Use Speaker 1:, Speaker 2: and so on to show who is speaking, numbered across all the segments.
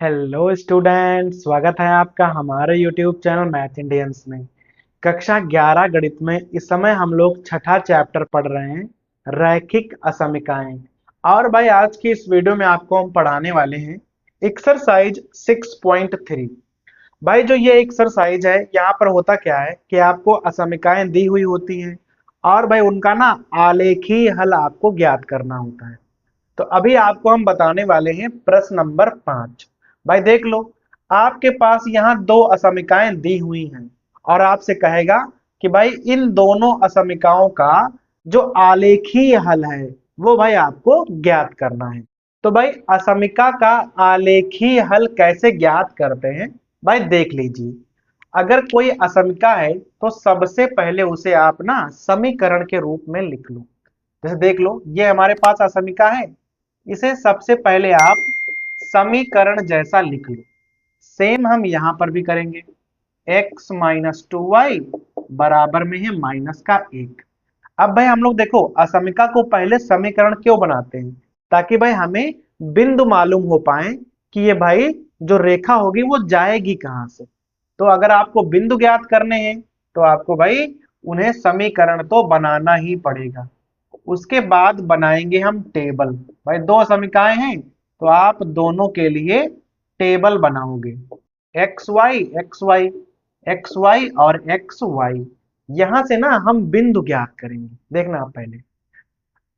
Speaker 1: Hello student, स्वागत है आपका हमारे यूट्यूब चैनल मैथ इंडियंस में। कक्षा 11 गणित में इस समय हम लोग छठा चैप्टर पढ़ रहे हैं, रैखिक असमीकाएं। और भाई आज की इस वीडियो में आपको हम पढ़ाने वाले हैं एक्सरसाइज 6.3। भाई जो ये एक्सरसाइज है, यहाँ पर होता क्या है कि आपको असमीकाएं दी हुई होती हैं और भाई उनका ना आलेखी हल आपको ज्ञात करना होता है। तो अभी आपको हम बताने वाले हैं प्रश्न नंबर 5। भाई देख लो, आपके पास यहाँ दो असमीकाएं दी हुई हैं और आपसे कहेगा कि भाई इन दोनों असमीकाओं का जो आलेखीय हल है वो भाई आपको ज्ञात करना है। तो भाई असमीका का आलेखीय हल कैसे ज्ञात करते हैं, भाई देख लीजिए। अगर कोई असमीका है तो सबसे पहले उसे आप ना समीकरण के रूप में लिख लो। जैसे देख लो, ये हमारे पास असमीका है, इसे सबसे पहले आप समीकरण जैसा लिख लो। सेम हम यहां पर भी करेंगे। x माइनस 2y बराबर में है माइनस का 1। अब भाई हम लोग देखो, असमीका को पहले समीकरण क्यों बनाते हैं, ताकि भाई हमें बिंदु मालूम हो पाए कि ये भाई जो रेखा होगी वो जाएगी कहां से। तो अगर आपको बिंदु ज्ञात करने हैं तो आपको भाई उन्हें समीकरण तो बनाना ही पड़ेगा। उसके बाद बनाएंगे हम टेबल। भाई दो समीकरण हैं तो आप दोनों के लिए टेबल बनाओगे। X Y x Y, x Y और एक्स वाई। यहां से ना हम बिंदु ज्ञात करेंगे। देखना आप पहले,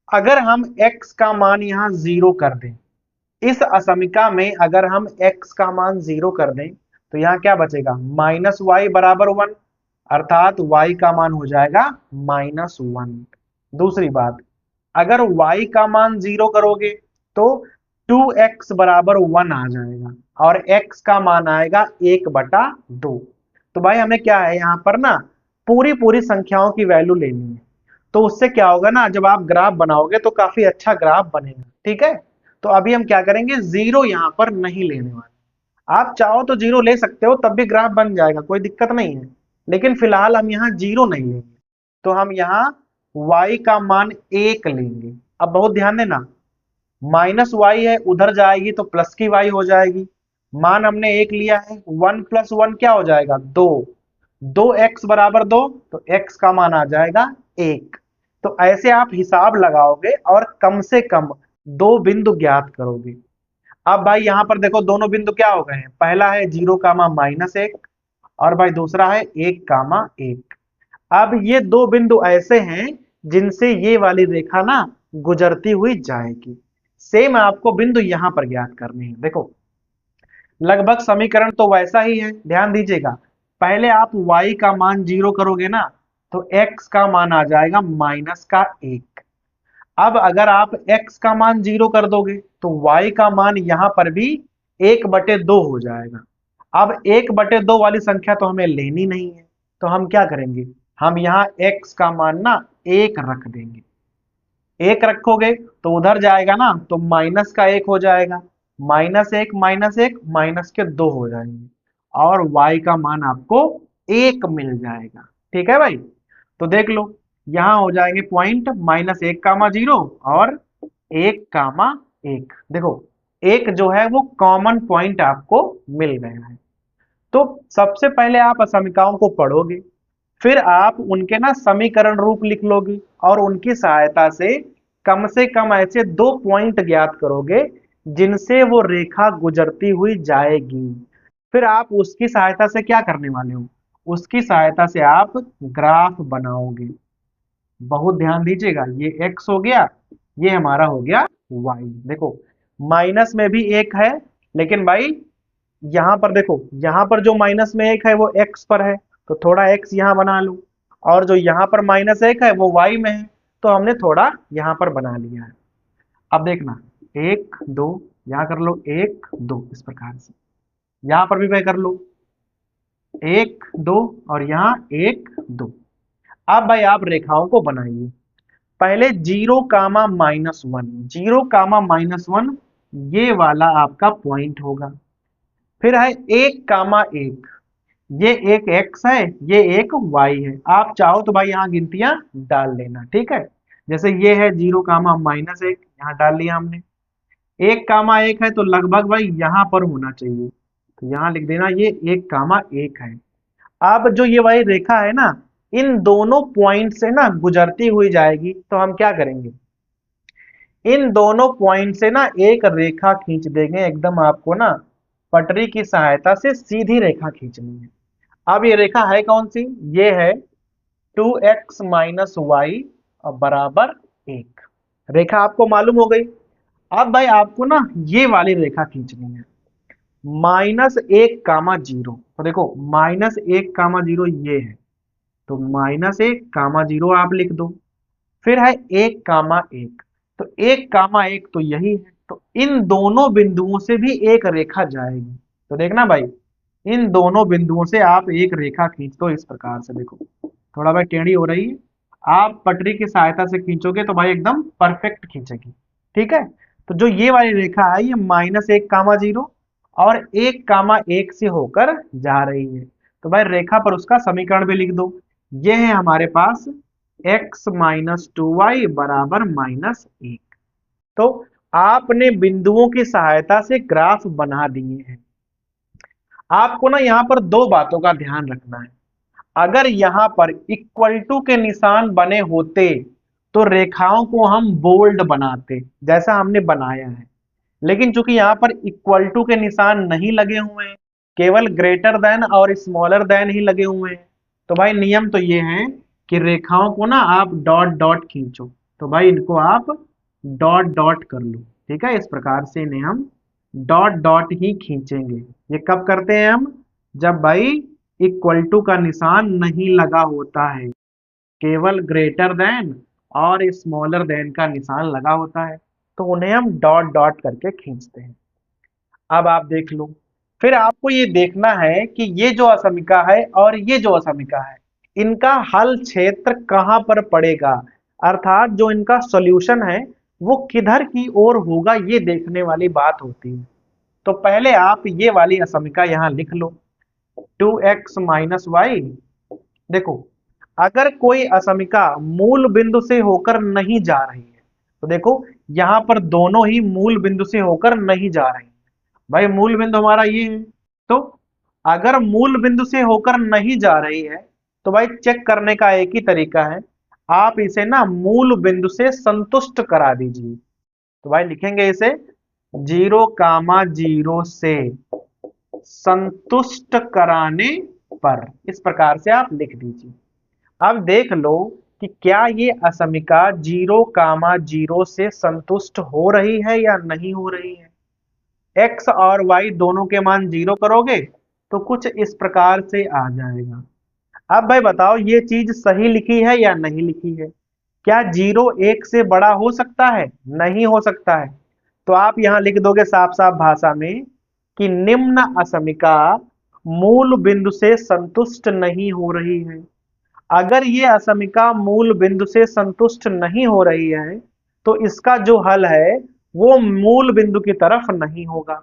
Speaker 1: अगर हम x का मान यहां 0 कर दें, इस असमीका में अगर हम x का मान 0 कर दें तो यहां क्या बचेगा, माइनस वाई बराबर 1, अर्थात y का मान हो जाएगा -1। दूसरी बात, अगर y का मान 0 करोगे तो 2x बराबर 1 आ जाएगा और x का मान आएगा 1/2। तो भाई हमें क्या है, यहाँ पर ना पूरी पूरी संख्याओं की वैल्यू लेनी है। तो उससे क्या होगा ना, जब आप ग्राफ बनाओगे तो काफी अच्छा ग्राफ बनेगा। ठीक है, तो अभी हम क्या करेंगे, जीरो यहाँ पर नहीं लेने वाले। आप चाहो तो जीरो ले सकते हो, तब भी ग्राफ बन जाएगा, कोई दिक्कत नहीं है। लेकिन फिलहाल हम यहाँ जीरो नहीं लेंगे। तो हम यहाँ y का मान 1 लेंगे। अब बहुत ध्यान देना, माइनस वाई है, उधर जाएगी तो प्लस की वाई हो जाएगी। मान हमने 1 लिया है, 1 प्लस 1 क्या हो जाएगा, 2। 2x बराबर 2, तो x का मान आ जाएगा 1। तो ऐसे आप हिसाब लगाओगे और कम से कम दो बिंदु ज्ञात करोगे। अब भाई यहां पर देखो, दोनों बिंदु क्या हो गए हैं, पहला है 0, -1 और भाई दूसरा है 1, 1। अब ये दो बिंदु ऐसे हैं जिनसे ये वाली रेखा ना गुजरती हुई जाएगी। सेम आपको बिंदु यहां पर ज्ञात करने हैं। देखो, लगभग समीकरण तो वैसा ही है, ध्यान दीजिएगा। पहले आप y का मान 0 करोगे ना तो x का मान आ जाएगा -1। अब अगर आप x का मान 0 कर दोगे तो y का मान यहां पर भी 1/2 हो जाएगा। अब 1/2 वाली संख्या तो हमें लेनी नहीं है, तो हम क्या करेंगे, हम यहाँ x का मान ना 1 रख देंगे। 1 रखोगे तो उधर जाएगा ना तो माइनस का 1 हो जाएगा, -1 -1 माइनस के 2 हो जाएंगे और y का मान आपको 1 मिल जाएगा। ठीक है भाई, तो देख लो, यहाँ हो जाएंगे पॉइंट -1, 0 और 1, 1। देखो, एक जो है वो कॉमन पॉइंट आपको मिल गया है। तो सबसे पहले आप असमीकाओं को पढ़ोगे, फिर आप उनके ना समीकरण रूप लिख लोगे और उनकी सहायता से कम ऐसे दो पॉइंट ज्ञात करोगे जिनसे वो रेखा गुजरती हुई जाएगी। फिर आप उसकी सहायता से क्या करने वाले हो, उसकी सहायता से आप ग्राफ बनाओगे। बहुत ध्यान दीजिएगा, ये x हो गया, ये हमारा हो गया y। देखो, माइनस में भी एक है, लेकिन भाई यहां पर देखो, यहां पर जो माइनस में एक है वो x पर है, तो थोड़ा x यहां बना लो। और जो यहां पर -1 है वो y में है, तो हमने थोड़ा यहां पर बना लिया है। अब देखना, 1, 2, यहां कर लो 1, 2, इस प्रकार से यहां पर भी मैं कर लो 1, 2 और यहाँ 1, 2। अब भाई आप रेखाओं को बनाइए। पहले 0, -1, 0, -1 ये वाला आपका पॉइंट होगा। फिर है 1, 1, ये एक x है, ये एक y है। आप चाहो तो भाई यहाँ गिनतियां डाल लेना। ठीक है, जैसे ये है 0, -1 यहाँ डाल लिया हमने। 1 कामा 1 है तो लगभग भाई यहाँ पर होना चाहिए, तो यहाँ लिख देना ये 1 कामा 1 है। अब जो ये वाली रेखा है ना, इन दोनों पॉइंट से ना गुजरती हुई जाएगी, तो हम क्या करेंगे, इन दोनों पॉइंट से ना एक रेखा खींच देंगे, एकदम आपको ना पटरी की सहायता से सीधी रेखा खींचनी है। अब ये रेखा है कौन सी, ये है 2x माइनस वाई बराबर 1। रेखा आपको मालूम हो गई। अब भाई आपको ना ये वाली रेखा खींचनी है, -1, तो देखो -1, ये है, तो -1, आप लिख दो। फिर है 1, तो 1, तो यही है, तो इन दोनों बिंदुओं से भी एक रेखा जाएगी। तो देखना भाई, इन दोनों बिंदुओं से आप एक रेखा खींच दो इस प्रकार से। देखो थोड़ा भाई टेढ़ी हो रही है, आप पटरी की सहायता से खींचोगे तो भाई एकदम परफेक्ट खींचेगी। ठीक है, तो जो ये वाली रेखा है ये -1, और 1, से होकर जा रही है, तो भाई रेखा पर उसका समीकरण भी लिख दो। ये है हमारे पास x-2y बराबर -1। तो आपने बिंदुओं की सहायता से ग्राफ बना दिए हैं। आपको ना यहाँ पर दो बातों का ध्यान रखना है। अगर यहाँ पर इक्वल टू के निशान बने होते तो रेखाओं को हम बोल्ड बनाते, जैसा हमने बनाया है। लेकिन चूंकि यहाँ पर इक्वल टू के निशान नहीं लगे हुए हैं, केवल ग्रेटर देन और स्मॉलर देन ही लगे हुए हैं, तो भाई नियम तो ये है कि रेखाओं को ना आप डॉट डॉट खींचो। तो भाई इनको आप डॉट डॉट कर लो। ठीक है, इस प्रकार से इन्हें हम डॉट डॉट ही खींचेंगे। ये कब करते हैं हम, जब भाई इक्वल टू का निशान नहीं लगा होता है, केवल ग्रेटर देन और स्मॉलर देन का निशान लगा होता है, तो उन्हें हम डॉट डॉट करके खींचते हैं। अब आप देख लो, फिर आपको ये देखना है कि ये जो असमिका है और ये जो असमिका है, इनका हल क्षेत्र कहाँ पर पड़ेगा, अर्थात जो इनका सॉल्यूशन है वो किधर की ओर होगा, ये देखने वाली बात होती है। तो पहले आप ये वाली असमिका यहाँ लिख लो, 2x माइनस वाई। देखो अगर कोई असमिका मूल बिंदु से होकर नहीं जा रही है, तो देखो यहाँ पर दोनों ही मूल बिंदु से होकर नहीं जा रही है। भाई मूल बिंदु हमारा ये है, तो अगर मूल बिंदु से होकर नहीं जा रही है तो भाई चेक करने का एक ही तरीका है, आप इसे ना मूल बिंदु से संतुष्ट करा दीजिए। तो भाई लिखेंगे इसे 0, 0 से संतुष्ट कराने पर, इस प्रकार से आप लिख दीजिए। अब देख लो कि क्या ये असमिका 0, 0 से संतुष्ट हो रही है या नहीं हो रही है। x और y दोनों के मान 0 करोगे तो कुछ इस प्रकार से आ जाएगा। अब भाई बताओ ये चीज सही लिखी है या नहीं लिखी है। क्या 0 1 से बड़ा हो सकता है, नहीं हो सकता है। तो आप यहां लिख दोगे साफ साफ भाषा में कि निम्न असमिका मूल बिंदु से संतुष्ट नहीं हो रही है। अगर ये असमिका मूल बिंदु से संतुष्ट नहीं हो रही है तो इसका जो हल है वो मूल बिंदु की तरफ नहीं होगा।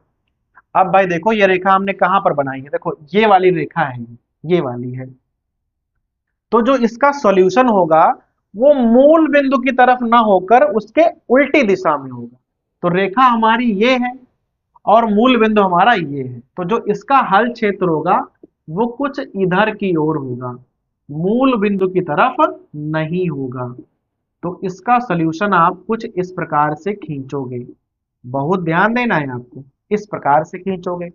Speaker 1: अब भाई देखो ये रेखा हमने कहां पर बनाई है, देखो ये वाली रेखा है, ये वाली है, तो जो इसका सॉल्यूशन होगा वो मूल बिंदु की तरफ ना होकर उसके उल्टी दिशा में होगा। तो रेखा हमारी ये है और मूल बिंदु हमारा ये है, तो जो इसका हल क्षेत्र होगा वो कुछ इधर की ओर होगा, मूल बिंदु की तरफ नहीं होगा। तो इसका सॉल्यूशन आप कुछ इस प्रकार से खींचोगे, बहुत ध्यान देना है आपको, इस प्रकार से खींचोगे।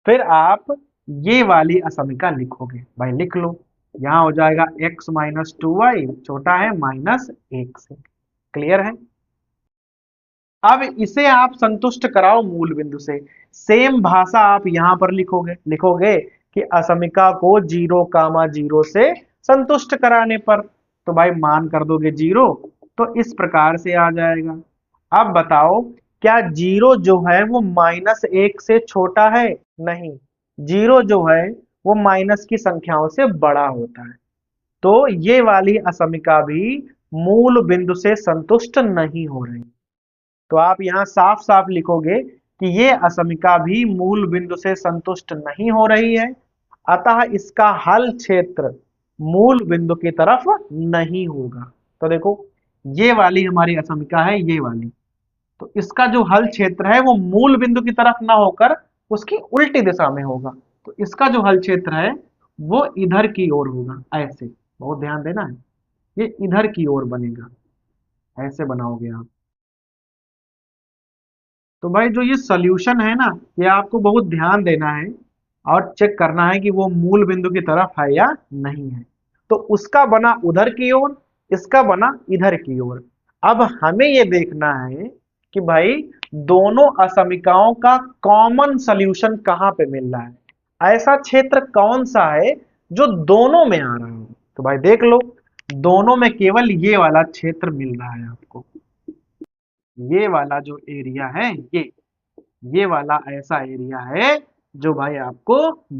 Speaker 1: फिर आप ये वाली असमिका लिखोगे, भाई लिख लो, यहां हो जाएगा x-2y छोटा है -1 से। क्लियर है। अब इसे आप संतुष्ट कराओ मूल बिंदु से। सेम भाषा आप यहां पर लिखोगे, लिखोगे कि असमिका को 0, 0 से संतुष्ट कराने पर, तो भाई मान कर दोगे 0, तो इस प्रकार से आ जाएगा। अब बताओ क्या 0 जो है वो -1 से छोटा है, नहीं, 0 जो है वो माइनस की संख्याओं से बड़ा होता है। तो ये वाली असमिका भी मूल बिंदु से संतुष्ट नहीं हो रही। तो आप यहाँ साफ साफ लिखोगे कि ये असमिका भी मूल बिंदु से संतुष्ट नहीं हो रही है, अतः इसका हल क्षेत्र मूल बिंदु की तरफ नहीं होगा। तो देखो ये वाली हमारी असमिका है, ये वाली, तो इसका जो हल क्षेत्र है वो मूल बिंदु की तरफ ना होकर उसकी उल्टी दिशा में होगा। तो इसका जो हल क्षेत्र है वो इधर की ओर होगा, ऐसे। बहुत ध्यान देना है, ये इधर की ओर बनेगा, ऐसे बनाओगे आप। तो भाई जो ये सॉल्यूशन है ना, ये आपको बहुत ध्यान देना है और चेक करना है कि वो मूल बिंदु की तरफ है या नहीं है। तो उसका बना उधर की ओर, इसका बना इधर की ओर। अब हमें ये देखना है कि भाई दोनों असमिकाओं का कॉमन सॉल्यूशन कहाँ पे मिल रहा है, ऐसा क्षेत्र कौन सा है जो दोनों में आ रहा हो। तो भाई देख लो, दोनों में केवल ये वाला क्षेत्र मिल रहा है आपको। ये वाला जो एरिया है, ये वाला ऐसा एरिया है जो भाई आपको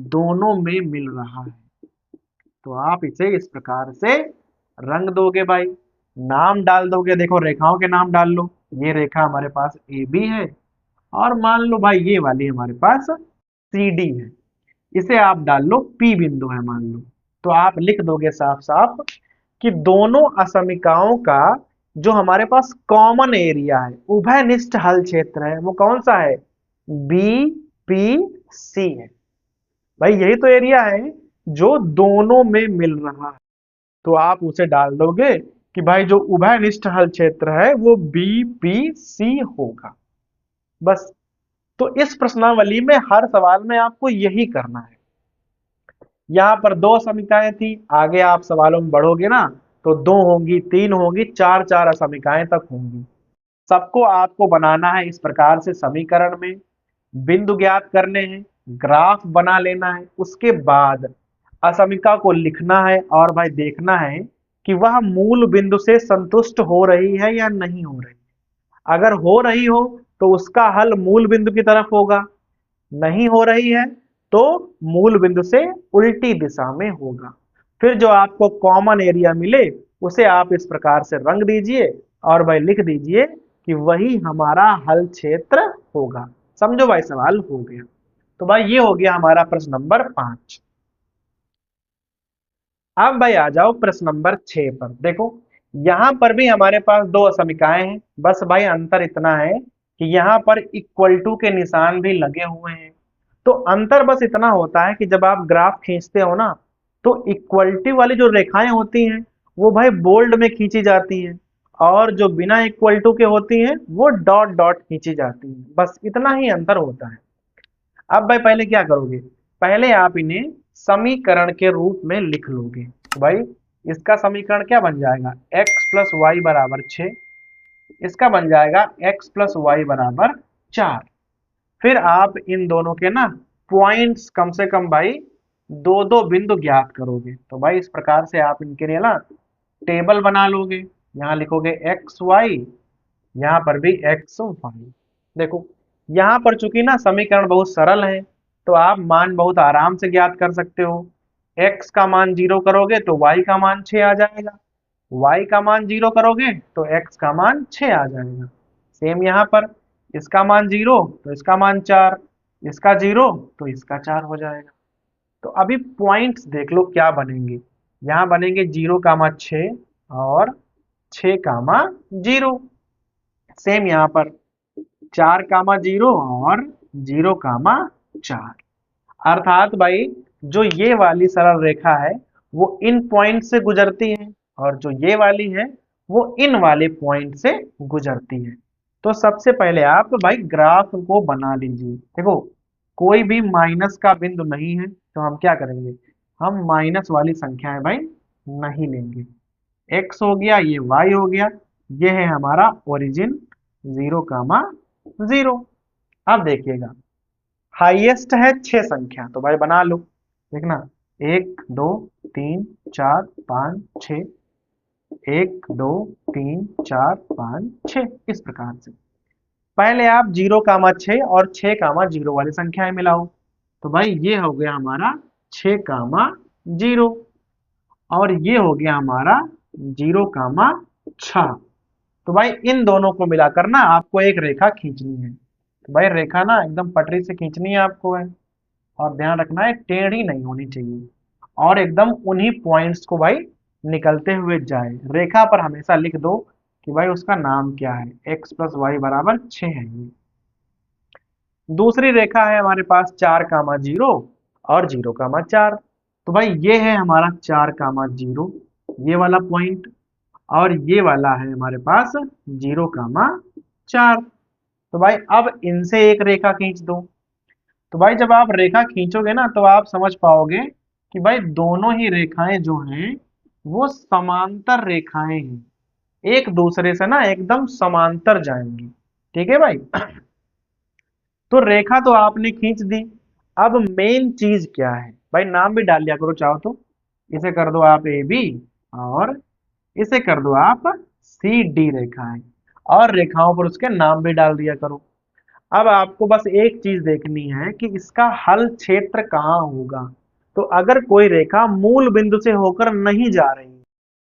Speaker 1: दोनों में मिल रहा है। तो आप इसे इस प्रकार से रंग दोगे भाई, नाम डाल दोगे। देखो रेखाओं के नाम डाल लो। ये रेखा हमारे पास ए बी है, और मान लो भाई ये वाली हमारे पास सी डी है। इसे आप डाल लो पी बिंदु है मान लो। तो आप लिख दोगे साफ साफ कि दोनों असमिकाओं का जो हमारे पास कॉमन एरिया है, उभयनिष्ठ हल क्षेत्र है, वो कौन सा है, बी पी सी है। भाई यही तो एरिया है जो दोनों में मिल रहा है। तो आप उसे डाल दोगे कि भाई जो उभयनिष्ठ हल क्षेत्र है वो बी पी सी होगा, बस। तो इस प्रश्नावली में हर सवाल में आपको यही करना है। यहाँ पर दो समीकरणें थी, आगे आप सवालों में बढ़ोगे ना तो दो होंगी, तीन होंगी, चार चार असमीकाएं तक होंगी। सबको आपको बनाना है इस प्रकार से समीकरण में, बिंदु ज्ञात करने हैं, ग्राफ बना लेना है, उसके बाद असमिका को लिखना है और भाई देखना है कि वह मूल बिंदु से संतुष्ट हो रही है या नहीं हो रही। अगर हो रही हो तो उसका हल मूल बिंदु की तरफ होगा, नहीं हो रही है तो मूल बिंदु से उल्टी दिशा में होगा। फिर जो आपको कॉमन एरिया मिले उसे आप इस प्रकार से रंग दीजिए और भाई लिख दीजिए कि वही हमारा हल क्षेत्र होगा। समझो भाई, सवाल हो गया। तो भाई ये हो गया हमारा प्रश्न नंबर 5। अब भाई आ जाओ प्रश्न नंबर 6 पर। देखो यहां पर भी हमारे पास दो असमिकाएं हैं, बस भाई अंतर इतना है कि यहाँ पर इक्वल टू के निशान भी लगे हुए हैं। तो अंतर बस इतना होता है कि जब आप ग्राफ खींचते हो ना तो इक्वलिटी वाली जो रेखाएं होती हैं वो भाई बोल्ड में खींची जाती हैं, और जो बिना इक्वल टू के होती हैं वो डॉट डॉट खींची जाती हैं। बस इतना ही अंतर होता है। अब भाई पहले क्या करोगे, पहले आप इन्हें समीकरण के रूप में लिख लोगे। तो भाई इसका समीकरण क्या बन जाएगा, x प्लस वाई बराबर 6, इसका बन जाएगा x प्लस वाई बराबर 4। फिर आप इन दोनों के ना पॉइंट्स कम से कम भाई दो दो बिंदु ज्ञात करोगे। तो भाई इस प्रकार से आप इनके लिए ना टेबल बना लोगे। यहाँ लिखोगे एक्स वाई, यहाँ पर भी एक्स वाई। देखो यहाँ पर चूंकि ना समीकरण बहुत सरल है तो आप मान बहुत आराम से ज्ञात कर सकते हो। x का मान 0 करोगे तो y का मान 6 आ जाएगा, y का मान 0 करोगे तो x का मान 6 आ जाएगा। सेम यहाँ पर इसका मान 0 तो इसका मान 4, इसका 0 तो इसका 4 हो जाएगा। तो अभी पॉइंट्स देख लो क्या बनेंगे। यहाँ बनेंगे 0 कामा 6 और 6 कामा 0। सेम यहाँ पर 4 कामा 0 और 0 कामा 4। अर्थात भाई जो ये वाली सरल रेखा है वो इन पॉइंट से गुजरती है, और जो ये वाली है वो इन वाले पॉइंट से गुजरती है। तो सबसे पहले आप भाई ग्राफ को बना लीजिए। देखो कोई भी माइनस का बिंदु नहीं है तो हम क्या करेंगे, हम माइनस वाली संख्याएं भाई नहीं लेंगे। x हो गया, ये y हो गया, ये है हमारा ओरिजिन 0 कामा 0। अब देखिएगा हाईएस्ट है 6 संख्या, तो भाई बना लो। देखना 1 2 3 4 5 6, 1 2 3 4 5 6, इस प्रकार से। पहले आप 0 कामा 6 और 6 कामा 0 वाली संख्याएं मिलाओ। तो भाई ये हो गया हमारा 6 कामा 0, और ये हो गया हमारा 0 कामा 6। तो भाई इन दोनों को मिलाकर ना आपको एक रेखा खींचनी है। तो भाई रेखा ना एकदम पटरी से खींचनी है आपको है, और ध्यान रखना है टेढ़ी नहीं होनी चाहिए, और एकदम उन्हीं पॉइंट्स को भाई निकलते हुए जाए। रेखा पर हमेशा लिख दो कि भाई उसका नाम क्या है, x प्लस वाई बराबर 6 है ये। दूसरी रेखा है हमारे पास 4, 0 और 0, 4। तो भाई ये है हमारा 4, 0 ये वाला पॉइंट, और ये वाला है हमारे पास 0, 4। तो भाई अब इनसे एक रेखा खींच दो। तो भाई जब आप रेखा खींचोगे ना तो आप समझ पाओगे कि भाई दोनों ही रेखाएं जो हैं वो समांतर रेखाएं हैं, एक दूसरे से ना एकदम समांतर जाएंगी। ठीक है भाई। तो रेखा तो आपने खींच दी। अब मेन चीज क्या है भाई, नाम भी डाल लिया करो चाहो तो। इसे कर दो आप ए बी, और इसे कर दो आप सी डी रेखाएं, और रेखाओं पर उसके नाम भी डाल दिया करो। अब आपको बस एक चीज देखनी है कि इसका हल क्षेत्र कहाँ होगा। तो अगर कोई रेखा मूल बिंदु से होकर नहीं जा रही है,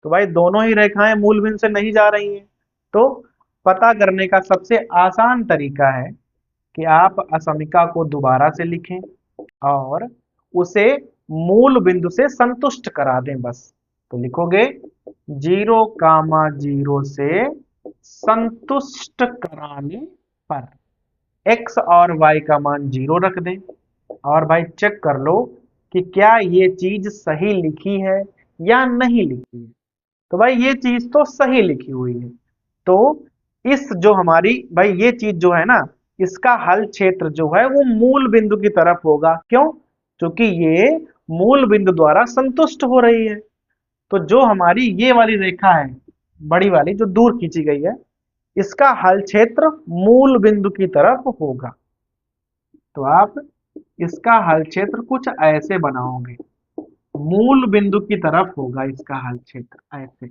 Speaker 1: तो भाई दोनों ही रेखाएं मूल बिंदु से नहीं जा रही हैं, तो पता करने का सबसे आसान तरीका है कि आप असमिका को दोबारा से लिखें और उसे मूल बिंदु से संतुष्ट करा दें बस। तो लिखोगे 0, 0 से संतुष्ट कराने पर x और y का मान 0 रख दें, और भाई चेक कर लो कि क्या ये चीज सही लिखी है या नहीं लिखी है। तो भाई ये चीज तो सही लिखी हुई है। तो इस जो हमारी भाई ये चीज जो है ना, इसका हल क्षेत्र जो है वो मूल बिंदु की तरफ होगा। क्यों? क्योंकि ये मूल बिंदु द्वारा संतुष्ट हो रही है। तो जो हमारी ये वाली रेखा है, बड़ी वाली जो दूर खींची गई है, इसका हल क्षेत्र मूल बिंदु की तरफ होगा। तो आप इसका हल क्षेत्र कुछ ऐसे बनाओगे, मूल बिंदु की तरफ होगा इसका हल क्षेत्र ऐसे,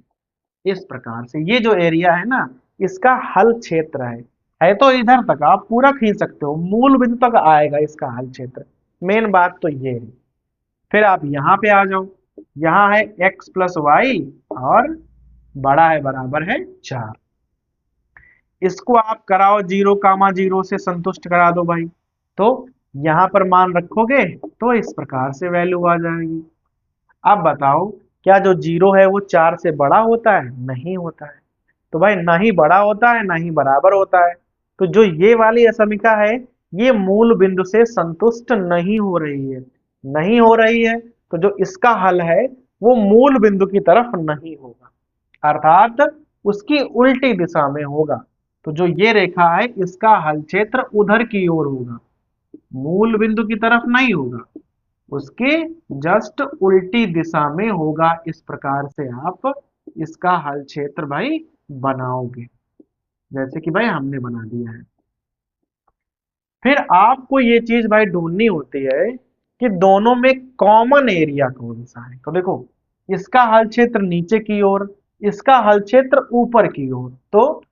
Speaker 1: इस प्रकार से। ये जो एरिया है ना, इसका हल क्षेत्र है तो इधर तक आप पूरा खींच सकते हो, मूल बिंदु तक आएगा इसका हल क्षेत्र। मेन बात तो ये है। फिर आप यहाँ पे आ जाओ, यहाँ है x प्लस वाई, और बड़ा है बराबर है 4। इसको आप कराओ 0, 0 से संतुष्ट करा दो भाई। तो यहाँ पर मान रखोगे तो इस प्रकार से वैल्यू आ जाएगी। अब बताओ, क्या जो 0 है वो 4 से बड़ा होता है? नहीं होता है। तो भाई ना ही बड़ा होता है ना ही बराबर होता है। तो जो ये वाली असमिका है, ये मूल बिंदु से संतुष्ट नहीं हो रही है। नहीं हो रही है तो जो इसका हल है वो मूल बिंदु की तरफ नहीं होगा, अर्थात उसकी उल्टी दिशा में होगा। तो जो ये रेखा है इसका हल क्षेत्र उधर की ओर होगा, मूल बिंदु की तरफ नहीं होगा, उसके जस्ट उल्टी दिशा में होगा। इस प्रकार से आप इसका हल क्षेत्र भाई बनाओगे, जैसे कि भाई हमने बना दिया है। फिर आपको ये चीज भाई ढूंढनी होती है कि दोनों में कॉमन एरिया कौन सा है। तो देखो, इसका हल क्षेत्र नीचे की ओर, इसका हल क्षेत्र ऊपर की ओर। तो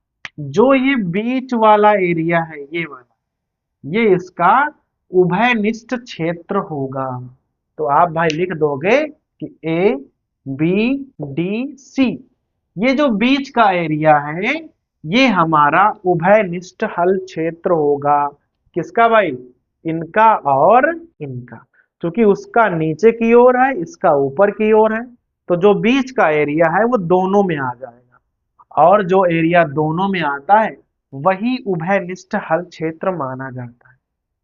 Speaker 1: जो ये बीच वाला एरिया है, ये वाला, ये इसका उभयनिष्ठ क्षेत्र होगा। तो आप भाई लिख दोगे कि ए बी डी सी, ये जो बीच का एरिया है ये हमारा उभयनिष्ठ हल क्षेत्र होगा। किसका भाई? इनका और इनका। क्योंकि उसका नीचे की ओर है, इसका ऊपर की ओर है, तो जो बीच का एरिया है वो दोनों में आ जाएगा, और जो एरिया दोनों में आता है वही उभयनिष्ठ हल क्षेत्र माना जाता है।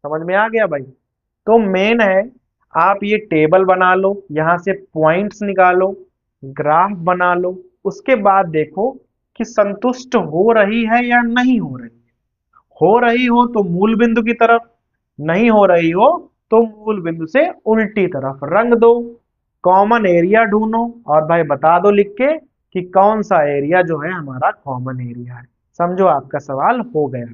Speaker 1: समझ में आ गया भाई? तो मेन है, आप ये टेबल बना लो, यहां से पॉइंट्स निकालो, ग्राफ बना लो, उसके बाद देखो कि संतुष्ट हो रही है या नहीं हो रही है। हो रही हो तो मूल बिंदु की तरफ, नहीं हो रही हो तो मूल बिंदु से उल्टी तरफ रंग दो। कॉमन एरिया ढूंढो और भाई बता दो लिख के कि कौन सा एरिया जो है हमारा कॉमन एरिया है। समझो आपका सवाल हो गया।